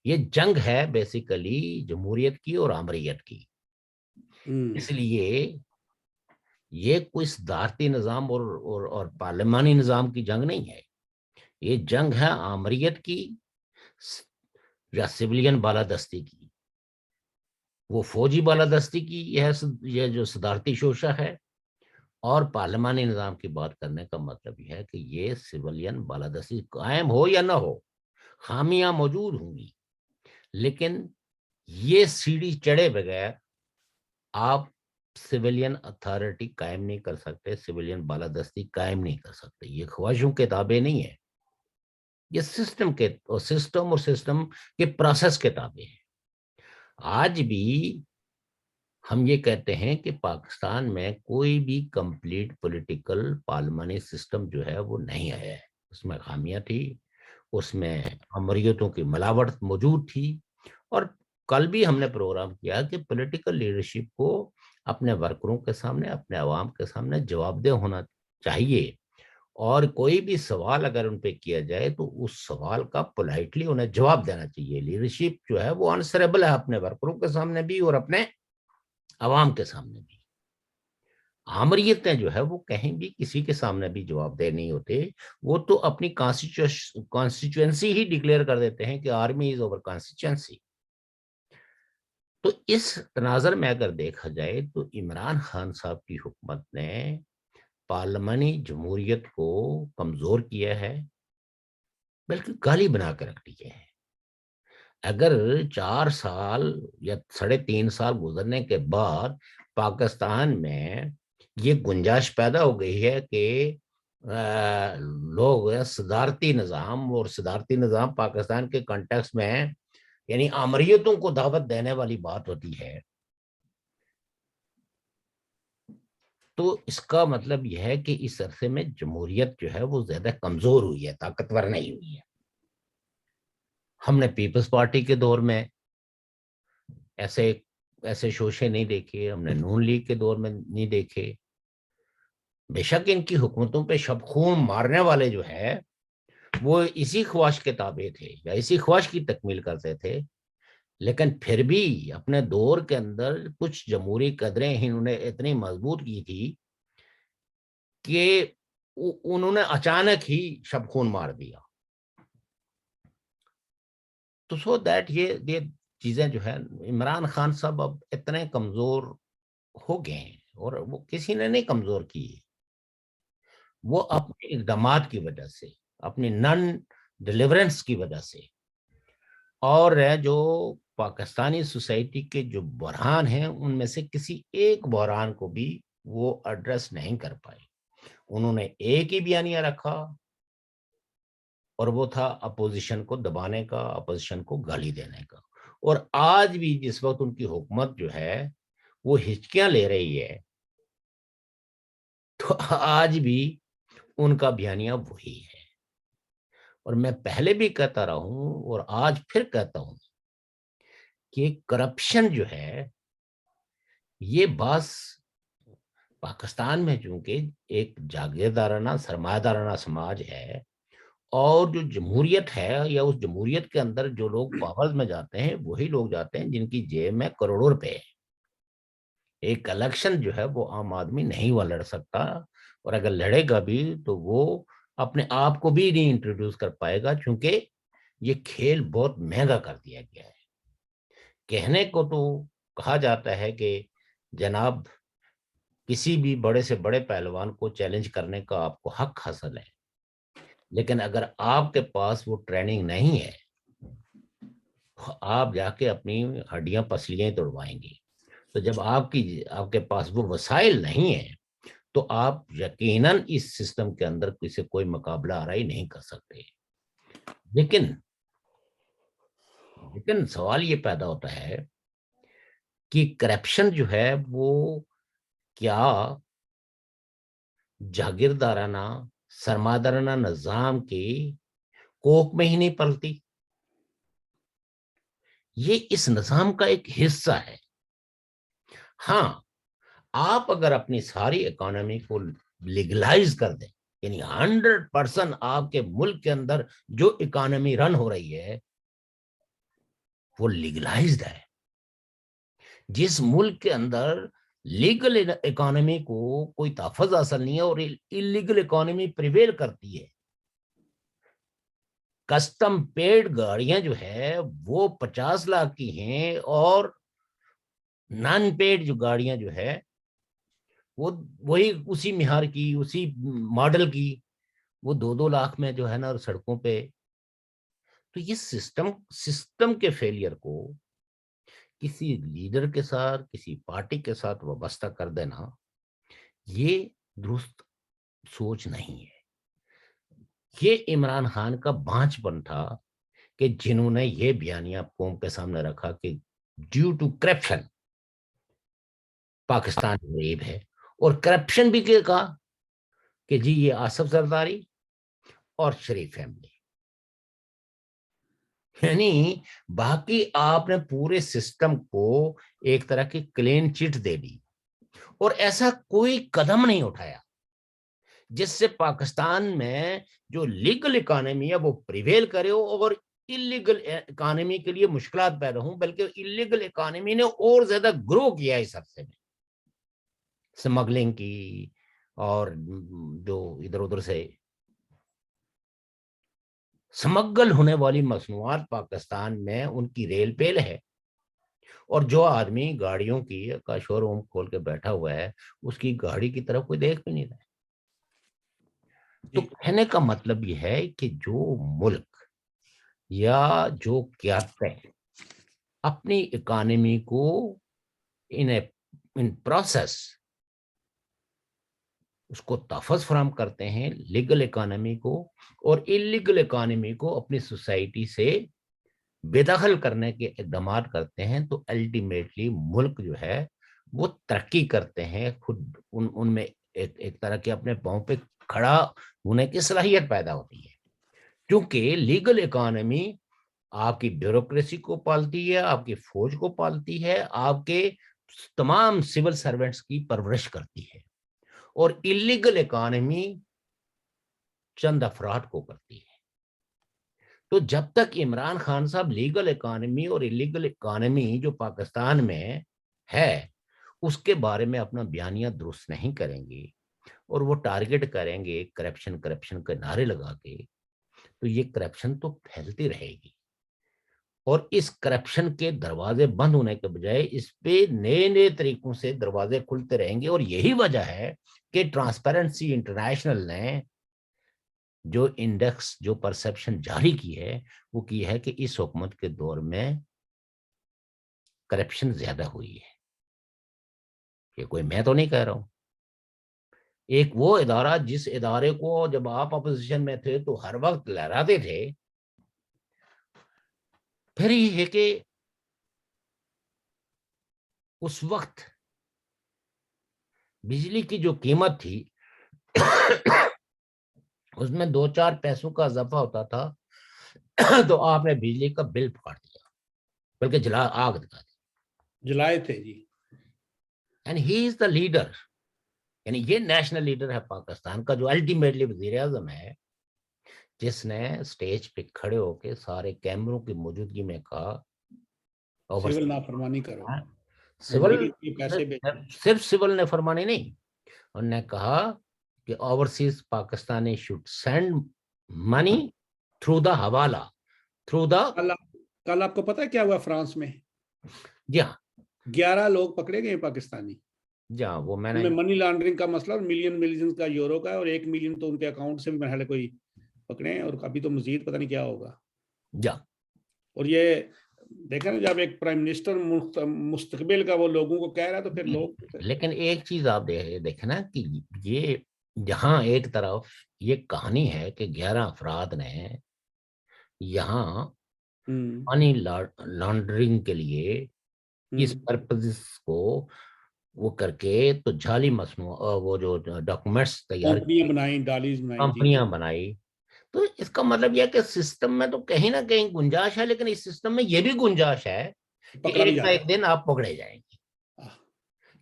یہ جنگ ہے بیسیکلی جمہوریت کی اور آمریت کی۔ اس لیے یہ کوئی صدارتی نظام اور پارلیمانی نظام کی جنگ نہیں ہے، یہ جنگ ہے آمریت کی یا سویلین بالادستی کی۔ وہ فوجی بالادستی کی یہ جو صدارتی شوشہ ہے، اور پارلیمانی نظام کی بات کرنے کا مطلب یہ ہے کہ یہ سویلین بالادستی قائم ہو یا نہ ہو، خامیاں موجود ہوں گی، لیکن یہ سیڑھی چڑھے بغیر آپ سویلین اتھارٹی قائم نہیں کر سکتے، سویلین بالادستی قائم نہیں کر سکتے۔ یہ خواہشوں کے تابع نہیں ہے، یہ سسٹم اور سسٹم کے پروسیس کے تابع ہے۔ آج بھی ہم یہ کہتے ہیں کہ پاکستان میں کوئی بھی کمپلیٹ پولیٹیکل پارلیمانی سسٹم جو ہے وہ نہیں آیا ہے، اس میں خامیاں تھی، اس میں امریتوں کی ملاوٹ موجود تھی، اور کل بھی ہم نے پروگرام کیا کہ پولیٹیکل لیڈرشپ کو اپنے ورکروں کے سامنے، اپنے عوام کے سامنے جواب دہ ہونا چاہیے، اور کوئی بھی سوال اگر ان پہ کیا جائے تو اس سوال کا پولائٹلی انہیں جواب دینا چاہیے۔ لیڈرشپ جو ہے وہ آنسریبل ہے اپنے ورکروں کے سامنے بھی اور اپنے عوام کے سامنے بھی۔ آمریتیں جو ہے وہ کہیں بھی کسی کے سامنے بھی جواب دہ نہیں ہوتے، وہ تو اپنی کانسٹیچوئنسی ہی ڈکلیئر کر دیتے ہیں کہ آرمی از اوور کانسٹیچوئنسی۔ تو اس تناظر میں اگر دیکھا جائے تو عمران خان صاحب کی حکومت نے پارلیمانی جمہوریت کو کمزور کیا ہے، بلکہ گالی بنا کے رکھ دیے ہیں۔ اگر 4 سال یا 3.5 سال گزرنے کے بعد پاکستان میں یہ گنجائش پیدا ہو گئی ہے کہ لوگ صدارتی نظام، اور صدارتی نظام پاکستان کے کنٹیکس میں یعنی آمریتوں کو دعوت دینے والی بات ہوتی ہے، تو اس کا مطلب یہ ہے کہ اس عرصے میں جمہوریت جو ہے وہ زیادہ کمزور ہوئی ہے، طاقتور نہیں ہوئی ہے۔ ہم نے پیپلز پارٹی کے دور میں ایسے شوشے نہیں دیکھے، ہم نے نون لیگ کے دور میں نہیں دیکھے۔ بے شک ان کی حکومتوں پہ شب خون مارنے والے جو ہے وہ اسی خواہش کے تابع تھے یا اسی خواہش کی تکمیل کرتے تھے، لیکن پھر بھی اپنے دور کے اندر کچھ جمہوری قدریں انہوں نے اتنی مضبوط کی تھی کہ انہوں نے اچانک ہی شب خون مار دیا۔ تو سو دیٹ یہ چیزیں جو ہے، عمران خان صاحب اب اتنے کمزور ہو گئے ہیں، اور وہ کسی نے نہیں کمزور کی، وہ اپنے اقدامات کی وجہ سے، اپنی نن ڈیلیورنس کی وجہ سے، اور جو پاکستانی سوسائٹی کے جو بحران ہیں ان میں سے کسی ایک بحران کو بھی وہ ایڈریس نہیں کر پائے۔ انہوں نے ایک ہی بیانیہ رکھا، اور وہ تھا اپوزیشن کو دبانے کا، اپوزیشن کو گالی دینے کا۔ اور آج بھی جس وقت ان کی حکومت جو ہے وہ ہچکیاں لے رہی ہے، تو آج بھی ان کا بیانیہ وہی ہے۔ اور میں پہلے بھی کہتا رہا ہوں اور آج پھر کہتا ہوں کہ کرپشن جو ہے یہ بس پاکستان میں چونکہ ایک جاگیردارانہ سرمایہ دارانہ سماج ہے، اور جو جمہوریت ہے یا اس جمہوریت کے اندر جو لوگ پاورز میں جاتے ہیں وہی لوگ جاتے ہیں جن کی جیب میں کروڑوں روپے ہے۔ ایک الیکشن جو ہے وہ عام آدمی نہیں وہ لڑ سکتا، اور اگر لڑے گا بھی تو وہ اپنے آپ کو بھی نہیں انٹروڈیوس کر پائے گا، چونکہ یہ کھیل بہت مہنگا کر دیا گیا ہے۔ کہنے کو تو کہا جاتا ہے کہ جناب کسی بھی بڑے سے بڑے پہلوان کو چیلنج کرنے کا آپ کو حق حاصل ہے، لیکن اگر آپ کے پاس وہ ٹریننگ نہیں ہے آپ جا کے اپنی ہڈیاں پسلیاں توڑوائیں گے۔ تو جب آپ کے پاس وہ وسائل نہیں ہیں تو آپ یقیناً اس سسٹم کے اندر کسی کوئی مقابلہ آرائی نہیں کر سکتے۔ لیکن سوال یہ پیدا ہوتا ہے کہ کرپشن جو ہے وہ کیا جاگیردارانہ سرمایہ نظام کی کوکھ میں ہی نہیں پلتی؟ یہ اس نظام کا ایک حصہ ہے۔ ہاں، آپ اگر اپنی ساری اکانومی کو لیگلائز کر دیں، یعنی 100% آپ کے ملک کے اندر جو اکانومی رن ہو رہی ہے وہ لیگلائزڈ ہے۔ جس ملک کے اندر لیگل اکانومی کو کوئی تحفظ حاصل نہیں ہے اور اللیگل اکانومی پریویل کرتی ہے، کسٹم پیڈ گاڑیاں جو ہے وہ 50 لاکھ کی ہیں، اور نان پیڈ جو گاڑیاں جو ہے وہ وہی اسی معیار کی، اسی ماڈل کی، وہ 2-2 لاکھ میں جو ہے نا سڑکوں پہ۔ تو یہ سسٹم کے فیلئر کو کسی لیڈر کے ساتھ، کسی پارٹی کے ساتھ وابستہ کر دینا، یہ درست سوچ نہیں ہے۔ یہ عمران خان کا بانچ پن تھا کہ جنہوں نے یہ بیانیہ قوم کے سامنے رکھا کہ ڈیو ٹو کرپشن پاکستان غریب ہے. اور کرپشن بھی کہا کہ جی یہ آصف زرداری اور شریف فیملی, یعنی باقی آپ نے پورے سسٹم کو ایک طرح کی کلین چٹ دے دی, اور ایسا کوئی قدم نہیں اٹھایا جس سے پاکستان میں جو لیگل اکانومی ہے وہ پریویل کرے ہو اور انلیگل اکانومی کے لیے مشکلات پیدا ہوں, بلکہ انلیگل اکانومی نے اور زیادہ گرو کیا اس عرصے میں, سمگلنگ کی, اور جو ادھر ادھر سے سمگل ہونے والی مصنوعات پاکستان میں ان کی ریل پیل ہے. اور جو آدمی گاڑیوں کی کا شو روم کھول کے بیٹھا ہوا ہے اس کی گاڑی کی طرف کوئی دیکھ بھی نہیں رہا. تو کہنے کا مطلب یہ ہے کہ جو ملک یا جو قیادتیں اپنی اکانومی کو ان پروسیس اس کو تحفظ فراہم کرتے ہیں, لیگل اکانومی کو اور انلیگل اکانومی کو اپنی سوسائٹی سے بے دخل کرنے کے اقدامات کرتے ہیں, تو الٹیمیٹلی ملک جو ہے وہ ترقی کرتے ہیں, خود ان میں ایک طرح کے اپنے پاؤں پہ کھڑا ہونے کی صلاحیت پیدا ہوتی ہے. کیونکہ لیگل اکانومی آپ کی بیوروکریسی کو پالتی ہے, آپ کی فوج کو پالتی ہے, آپ کے تمام سول سروینٹس کی پرورش کرتی ہے, اور انلیگل اکانومی چند افراد کو کرتی ہے. تو جب تک عمران خان صاحب لیگل اکانومی اور انلیگل اکانومی جو پاکستان میں ہے اس کے بارے میں اپنا بیانیہ درست نہیں کریں گے اور وہ ٹارگٹ کریں گے کرپشن کرپشن کے نعرے لگا کے, تو یہ کرپشن تو پھیلتی رہے گی, اور اس کرپشن کے دروازے بند ہونے کے بجائے اس پہ نئے نئے طریقوں سے دروازے کھلتے رہیں گے. اور یہی وجہ ہے کہ ٹرانسپیرنسی انٹرنیشنل نے جو انڈیکس جو پرسپشن جاری کی ہے وہ کی ہے کہ اس حکومت کے دور میں کرپشن زیادہ ہوئی ہے. یہ کوئی میں تو نہیں کہہ رہا ہوں, ایک وہ ادارہ جس ادارے کو جب آپ اپوزیشن میں تھے تو ہر وقت لہراتے تھے. پھر یہ ہے کہ اس وقت بجلی کی جو قیمت تھی اس میں 2-4 پیسوں کا اضافہ ہوتا تھا تو آپ نے بجلی کا بل پکڑ دیا, بلکہ آگ دکھا دی, جلائے تھے جی. And he is the leader, یعنی یہ نیشنل لیڈر ہے پاکستان کا جو الٹیمیٹلی وزیر اعظم ہے, جس نے اسٹیج پہ کھڑے ہو کے سارے کیمروں کی موجودگی میں کہا سول نافرمانی کرو, سول پیسے بیچو. صرف سول نے فرمانی نہیں, انہوں نے کہا کہ overseas Pakistani should send money through the حوالہ تھرو دا. کل آپ کو پتا ہے کیا ہوا فرانس میں؟ جی ہاں, 11 لوگ پکڑے گئے پاکستانی. جی ہاں, وہ میں نے منی لانڈرنگ کا مسئلہ, اور ملین کا یورو کا ہے, اور 1 ملین تو ان کے اکاؤنٹ سے بھی محل کوئی پکڑے ہیں, اور ابھی تو مزید پتہ نہیں کیا ہوگا. جی, اور یہ دیکھا نا جب ایک پرائم منسٹر مستقبل کا وہ لوگوں کو کہہ رہا ہے تو پھر لوگ. لیکن ایک چیز آپ دیکھیں نا کہ یہ جہاں ایک طرف یہ کہانی ہے کہ 11 افراد نے یہاں منی لانڈرنگ کے لیے اس پرپز کو وہ کر کے تو جعلی مصنوع وہ جو ڈاکومنٹس تیار کمپنیاں بنائی, تو اس کا مطلب یہ کہ سسٹم میں تو کہیں نہ کہیں گنجائش ہے, لیکن اس سسٹم میں یہ بھی گنجائش ہے کہ ایک نہ ایک دن آپ پکڑے جائیں گے.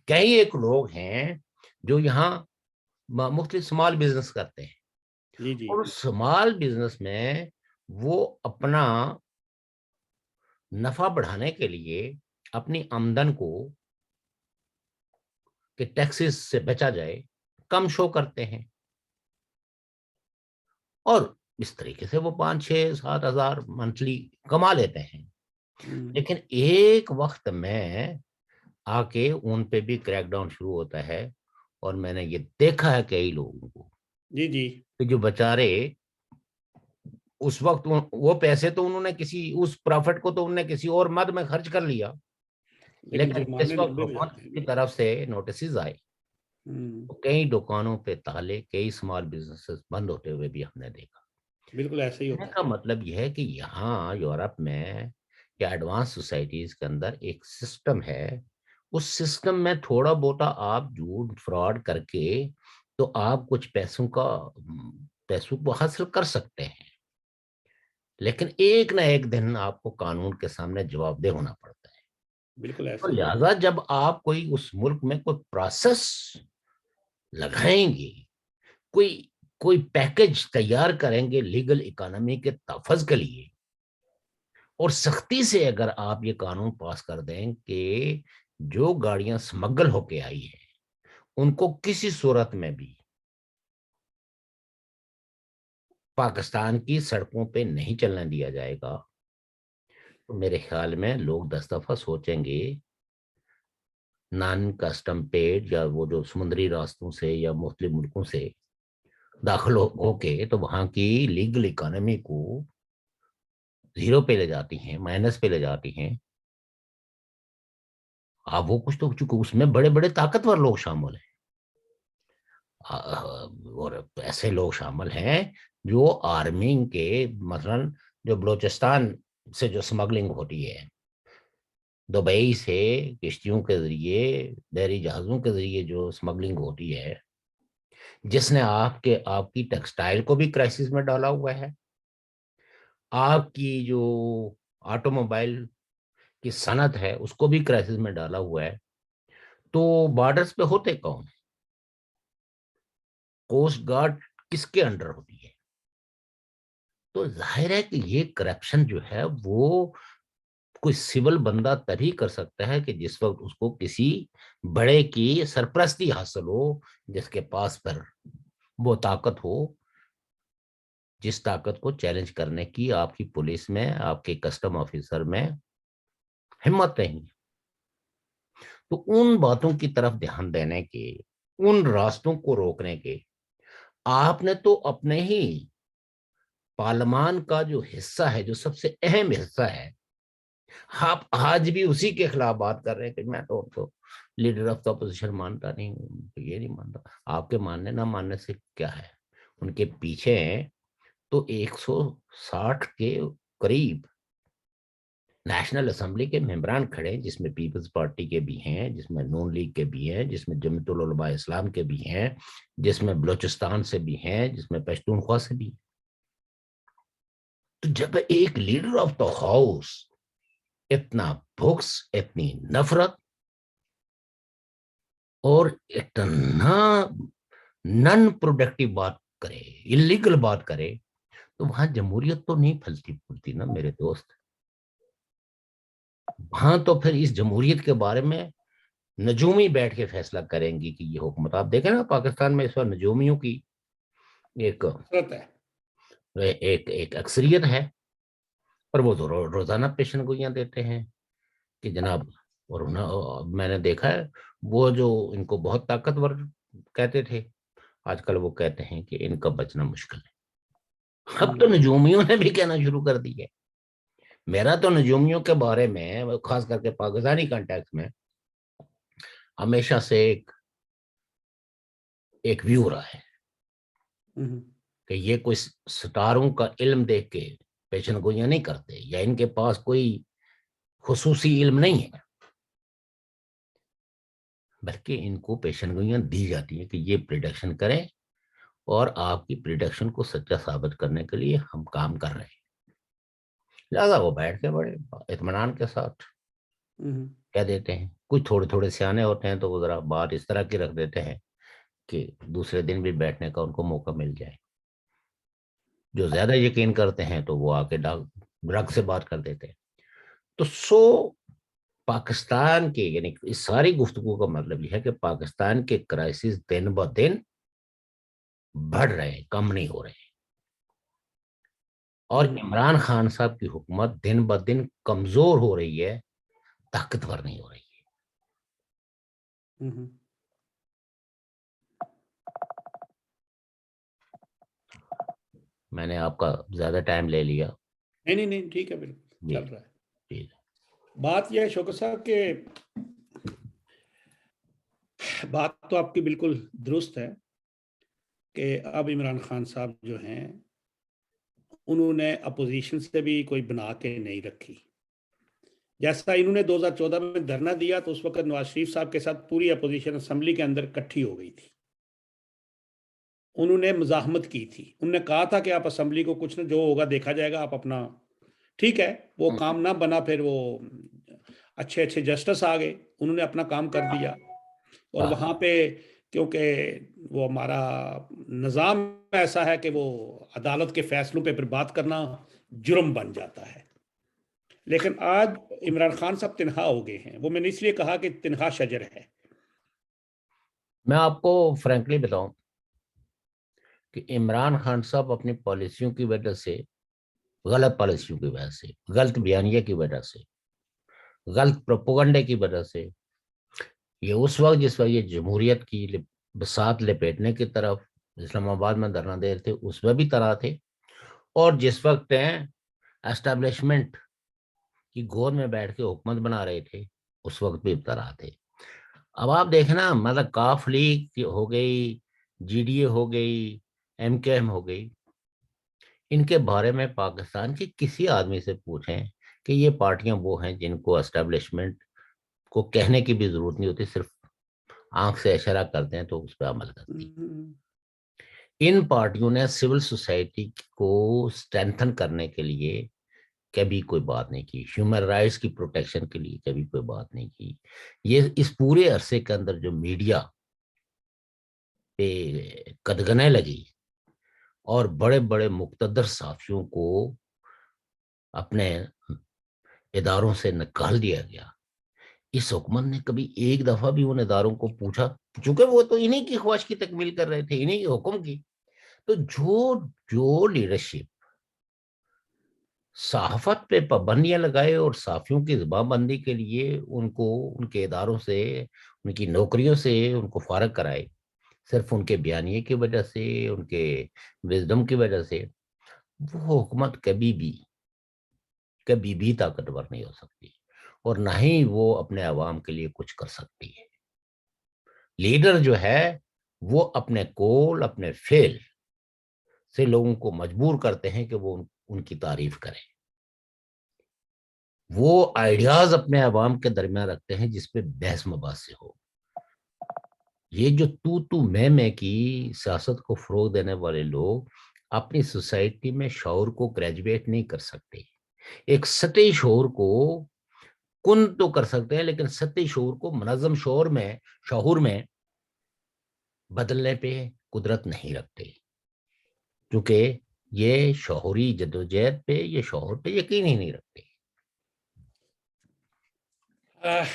کئی ایک لوگ ہیں جو یہاں مختلف اسمال بزنس کرتے ہیں, اور اسمال بزنس میں وہ اپنا نفع بڑھانے کے لیے اپنی آمدن کو کہ ٹیکسز سے بچا جائے کم شو کرتے ہیں, اور اس طریقے سے وہ 5-6-7 ہزار منتھلی کما لیتے ہیں. لیکن ایک وقت میں آ کے ان پہ بھی کریک ڈاؤن شروع ہوتا ہے, اور میں نے یہ دیکھا ہے کئی لوگوں کو کہ جو بیچارے اس وقت وہ پیسے تو انہوں نے کسی اس پروفٹ کو تو انہوں نے کسی اور مد میں خرچ کر لیا, لیکن اس وقت حکومت کی طرف سے نوٹسز آئے تو کئی دکانوں پہ تالے, کئی اسمال بزنسز بند ہوتے ہوئے بھی ہم نے دیکھا. بالکل ایسا ہی ہوتا ہے. کا مطلب یہ ہے کہ یہاں یورپ میں یا ایڈوانس سوسائٹیز کے اندر ایک سسٹم ہے, اس سسٹم میں تھوڑا بہتا آپ جھوٹ فراڈ کر کے تو آپ کچھ پیسوں کو حاصل کر سکتے ہیں، لیکن ایک نہ ایک دن آپ کو قانون کے سامنے جواب دہ ہونا پڑتا ہے۔ بالکل تو ایسا ہی ہے۔ لہذا جب آپ کوئی اس ملک میں کوئی پروسیس لگائیں گے، کوئی کوئی پیکج تیار کریں گے لیگل اکانومی کے تحفظ کے لیے، اور سختی سے اگر آپ یہ قانون پاس کر دیں کہ جو گاڑیاں سمگل ہو کے آئی ہیں ان کو کسی صورت میں بھی پاکستان کی سڑکوں پہ نہیں چلنے دیا جائے گا، تو میرے خیال میں لوگ 10 دفعہ سوچیں گے نان کسٹم پیڈ یا وہ جو سمندری راستوں سے یا مختلف ملکوں سے داخل ہو کے تو وہاں کی لیگل اکانومی کو زیرو پہ لے جاتی ہیں، مائنس پہ لے جاتی ہیں۔ آپ وہ کچھ تو چونکہ اس میں بڑے بڑے طاقتور لوگ شامل ہیں، اور ایسے لوگ شامل ہیں جو آرمی کے، مثلا جو بلوچستان سے جو سمگلنگ ہوتی ہے، دبئی سے کشتیوں کے ذریعے، بحری جہازوں کے ذریعے جو سمگلنگ ہوتی ہے، جس نے آپ کی ٹیکسٹائل کو بھی کرائسس میں ڈالا ہوا ہے، آپ کی جو آٹو موبائل کی صنعت ہے اس کو بھی کرائسس میں ڈالا ہوا ہے، تو بارڈرز پہ ہوتے کون؟ کوسٹ گارڈ کس کے انڈر ہوتی ہے؟ تو ظاہر ہے کہ یہ کرپشن جو ہے وہ کوئی سول بندہ تبھی کر سکتا ہے کہ جس وقت اس کو کسی بڑے کی سرپرستی حاصل ہو، جس کے پاس پر وہ طاقت ہو، جس طاقت کو چیلنج کرنے کی آپ کی پولیس میں، آپ کے کسٹم آفیسر میں ہمت نہیں۔ تو ان باتوں کی طرف دھیان دینے کے، ان راستوں کو روکنے کے، آپ نے تو اپنے ہی پارلیمان کا جو حصہ ہے، جو سب سے اہم حصہ ہے، آپ آج بھی اسی کے خلاف بات کر رہے ہیں کہ میں تو لیڈر آف دا اپوزیشن مانتا نہیں ہوں، یہ نہیں مانتا۔ آپ کے ماننے نہ ماننے سے کیا ہے؟ ان کے پیچھے تو 160 کے قریب نیشنل اسمبلی کے ممبران کھڑے ہیں، جس میں پیپلز پارٹی کے بھی ہیں، جس میں نون لیگ کے بھی ہیں، جس میں جمعیت العلماء اسلام کے بھی ہیں، جس میں بلوچستان سے بھی ہیں، جس میں پشتونخوا سے بھی ہیں۔ تو جب ایک لیڈر آف دا ہاؤس اتنا بھوکس، اتنی نفرت اور اتنا نن پروڈکٹیو بات کرے، انلیگل بات کرے، تو وہاں جمہوریت تو نہیں پھلتی پھولتی نا میرے دوست۔ وہاں تو پھر اس جمہوریت کے بارے میں نجومی بیٹھ کے فیصلہ کریں گی کہ یہ حکومت، آپ دیکھیں نا پاکستان میں اس وقت نجومیوں کی ایک ایک اکثریت ہے، اور وہ روزانہ پیشن گوئیاں دیتے ہیں کہ جناب، اور میں نے دیکھا ہے وہ جو ان کو بہت طاقتور کہتے تھے، آج کل وہ کہتے ہیں کہ ان کا بچنا مشکل ہے۔ اب تو نجومیوں نے بھی کہنا شروع کر دی ہے۔ میرا تو نجومیوں کے بارے میں خاص کر کے پاکستانی کانٹیکس میں ہمیشہ سے ایک ویو رہا ہے کہ یہ کوئی ستاروں کا علم دیکھ کے پیشن گوئیاں نہیں کرتے، یا ان کے پاس کوئی خصوصی علم نہیں ہے، بلکہ ان کو پیشن گوئیاں دی جاتی ہیں کہ یہ پریڈکشن کریں، اور آپ کی پریڈکشن کو سچا ثابت کرنے کے لیے ہم کام کر رہے ہیں۔ لہٰذا وہ بیٹھ کے بڑے اطمینان کے ساتھ کہہ دیتے ہیں۔ کچھ تھوڑے تھوڑے سیانے ہوتے ہیں تو وہ ذرا بات اس طرح کی رکھ دیتے ہیں کہ دوسرے دن بھی بیٹھنے کا ان کو موقع مل جائے۔ جو زیادہ یقین کرتے ہیں تو وہ آ کے ڈرگ سے بات کر دیتے ہیں۔ تو پاکستان کے، یعنی اس ساری گفتگو کا مطلب یہ ہے کہ پاکستان کے کرائسس دن بہ دن بڑھ رہے ہیں، کم نہیں ہو رہے ہیں، اور عمران خان صاحب کی حکومت دن بہ دن کمزور ہو رہی ہے، طاقتور نہیں ہو رہی ہے۔ میں نے آپ کا زیادہ ٹائم لے لیا۔ نہیں ٹھیک ہے، بالکل چل رہا ہے۔ جی بات یہ ہے شوکت صاحب کہ بات تو آپ کی بالکل درست ہے کہ اب عمران خان صاحب جو ہیں انہوں نے اپوزیشن سے بھی کوئی بنا کے نہیں رکھی، جیسا انہوں نے 2014 میں دھرنا دیا تو اس وقت نواز شریف صاحب کے ساتھ پوری اپوزیشن اسمبلی کے اندر اکٹھی ہو گئی تھی. انہوں نے مزاحمت کی تھی, انہوں نے کہا تھا کہ آپ اسمبلی کو کچھ نہ جو ہوگا دیکھا جائے گا, آپ اپنا ٹھیک ہے. وہ کام نہ بنا, پھر وہ اچھے اچھے جسٹس آ گئے, انہوں نے اپنا کام کر دیا. اور وہاں پہ کیونکہ وہ ہمارا نظام ایسا ہے کہ وہ عدالت کے فیصلوں پہ پھر بات کرنا جرم بن جاتا ہے. لیکن آج عمران خان صاحب تنہا ہو گئے ہیں. وہ میں نے اس لیے کہا کہ تنہا شجر ہے. میں آپ کو فرینکلی بتاؤں کہ عمران خان صاحب اپنی پالیسیوں کی وجہ سے, غلط پالیسیوں کی وجہ سے, غلط بیانیہ کی وجہ سے, غلط پروپیگنڈے کی وجہ سے, یہ اس وقت جس وقت یہ جمہوریت کی بساط لپیٹنے کی طرف اسلام آباد میں دھرنا دے رہے تھے اس میں بھی طرح تھے, اور جس وقت اسٹیبلشمنٹ کی گود میں بیٹھ کے حکومت بنا رہے تھے اس وقت بھی طرح تھے. اب آپ دیکھنا, مطلب کاف لیگ ہو گئی, جی ڈی اے ہو گئی, ایم کے ایم ہو گئی, ان کے بارے میں پاکستان کے کسی آدمی سے پوچھیں کہ یہ پارٹیاں وہ ہیں جن کو اسٹیبلشمنٹ کو کہنے کی بھی ضرورت نہیں ہوتی, صرف آنکھ سے اشارہ کرتے ہیں تو اس پہ عمل کرتی. ان پارٹیوں نے سول سوسائٹی کو اسٹرینتھن کرنے کے لیے کبھی کوئی بات نہیں کی, ہیومن رائٹس کی پروٹیکشن کے لیے کبھی کوئی بات نہیں کی. یہ اس پورے عرصے کے اندر جو میڈیا پہ قدغنیں لگی اور بڑے بڑے مقتدر صحافیوں کو اپنے اداروں سے نکال دیا گیا, اس حکومت نے کبھی ایک دفعہ بھی ان اداروں کو پوچھا, چونکہ وہ تو انہی کی خواہش کی تکمیل کر رہے تھے, انہی کے حکم کی. تو جو لیڈرشپ صحافت پہ پابندیاں لگائے اور صحافیوں کی زبان بندی کے لیے ان کو ان کے اداروں سے, ان کی نوکریوں سے ان کو فارغ کرائے, صرف ان کے بیانیے کی وجہ سے, ان کے وزڈم کی وجہ سے, وہ حکومت کبھی بھی طاقتور نہیں ہو سکتی, اور نہ ہی وہ اپنے عوام کے لیے کچھ کر سکتی ہے. لیڈر جو ہے وہ اپنے قول, اپنے فعل سے لوگوں کو مجبور کرتے ہیں کہ وہ ان کی تعریف کریں. وہ آئیڈیاز اپنے عوام کے درمیان رکھتے ہیں جس پہ بحث مباحث ہو. یہ جو تو میں کی سیاست کو فروغ دینے والے لوگ اپنی سوسائٹی میں شعور کو گریجویٹ نہیں کر سکتے. ایک سطحی شعور کو کن تو کر سکتے ہیں, لیکن سطحی شعور کو منظم شعور میں بدلنے پہ قدرت نہیں رکھتے, کیونکہ یہ شعوری جدوجہد پہ, یہ شعور پہ یقین ہی نہیں رکھتے.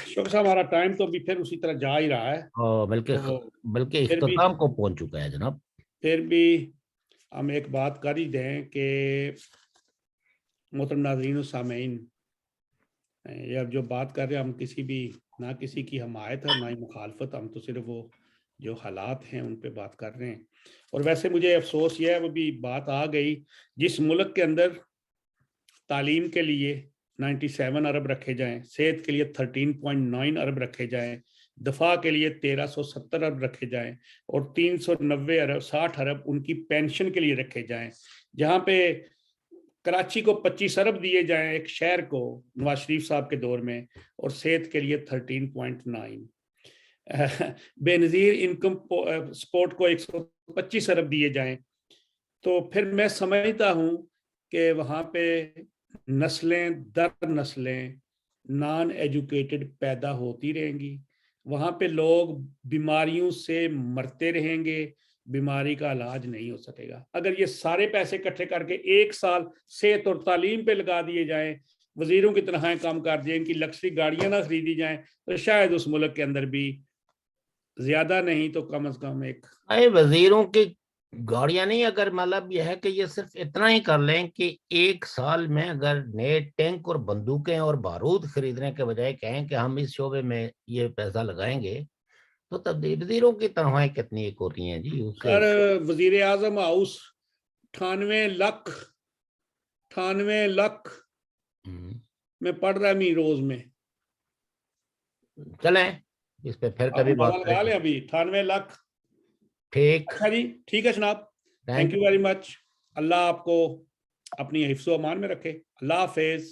شوق صاحب ہمارا ٹائم تو بھی پھر اسی طرح جا ہی رہا ہے, بلکہ پھر بھی اختتام کو پہنچ چکا ہے جناب. پھر بھی ہم ایک بات کر ہی دیں کہ محترم ناظرین و سامعین, یہ اب جو بات کر رہے ہیں ہم کسی بھی نہ کسی کی حمایت ہے نہ ہی مخالفت, ہم تو صرف وہ جو حالات ہیں ان پہ بات کر رہے ہیں. اور ویسے مجھے افسوس یہ ہے, وہ بھی بات آ گئی, جس ملک کے اندر تعلیم کے لیے 97 ارب رکھے جائیں, صحت کے لیے 13.9 ارب رکھے جائیں, دفاع کے لیے 1370 ارب رکھے جائیں, اور 390 ارب 60 ارب ان کی پینشن کے لیے رکھے جائیں, جہاں پہ کراچی کو 25 ارب دیے جائیں ایک شہر کو نواز شریف صاحب کے دور میں, اور صحت کے لیے 13.9, بے نظیر انکم سپورٹ کو 125 ارب دیے جائیں, تو پھر میں سمجھتا ہوں کہ وہاں پہ نسلیں در نسلیں نان ایجوکیٹڈ پیدا ہوتی رہیں گی, وہاں پہ لوگ بیماریوں سے مرتے رہیں گے, بیماری کا علاج نہیں ہو سکے گا. اگر یہ سارے پیسے اکٹھے کر کے ایک سال صحت اور تعلیم پہ لگا دیے جائیں, وزیروں کی تنخواہیں کم کر دیں, ان کی لگژری گاڑیاں نہ خریدی جائیں, تو شاید اس ملک کے اندر بھی زیادہ نہیں تو کم از کم ایک وزیروں کی گاڑیاں نہیں, اگر مطلب یہ ہے کہ یہ صرف اتنا ہی کر لیں کہ ایک سال میں اگر نئے ٹینک اور بندوقیں اور بارود خریدنے کے بجائے کہیں کہ ہم اس شعبے میں یہ پیسہ لگائیں گے, تو تب وزیروں کی تنخواہیں کتنی ایک ہوتی ہیں جی. سر وزیر اعظم ہاؤس 98 لاکھ میں پڑھ رہا ہے روز میں. چلیں اس پہ پھر کبھی بات لگا لیں, ابھی 98 لاکھ. ٹھیک, اچھا جی, ٹھیک ہے جناب, تھینک یو ویری مچ. اللہ آپ کو اپنی حفظ و امان میں رکھے. اللہ حافظ.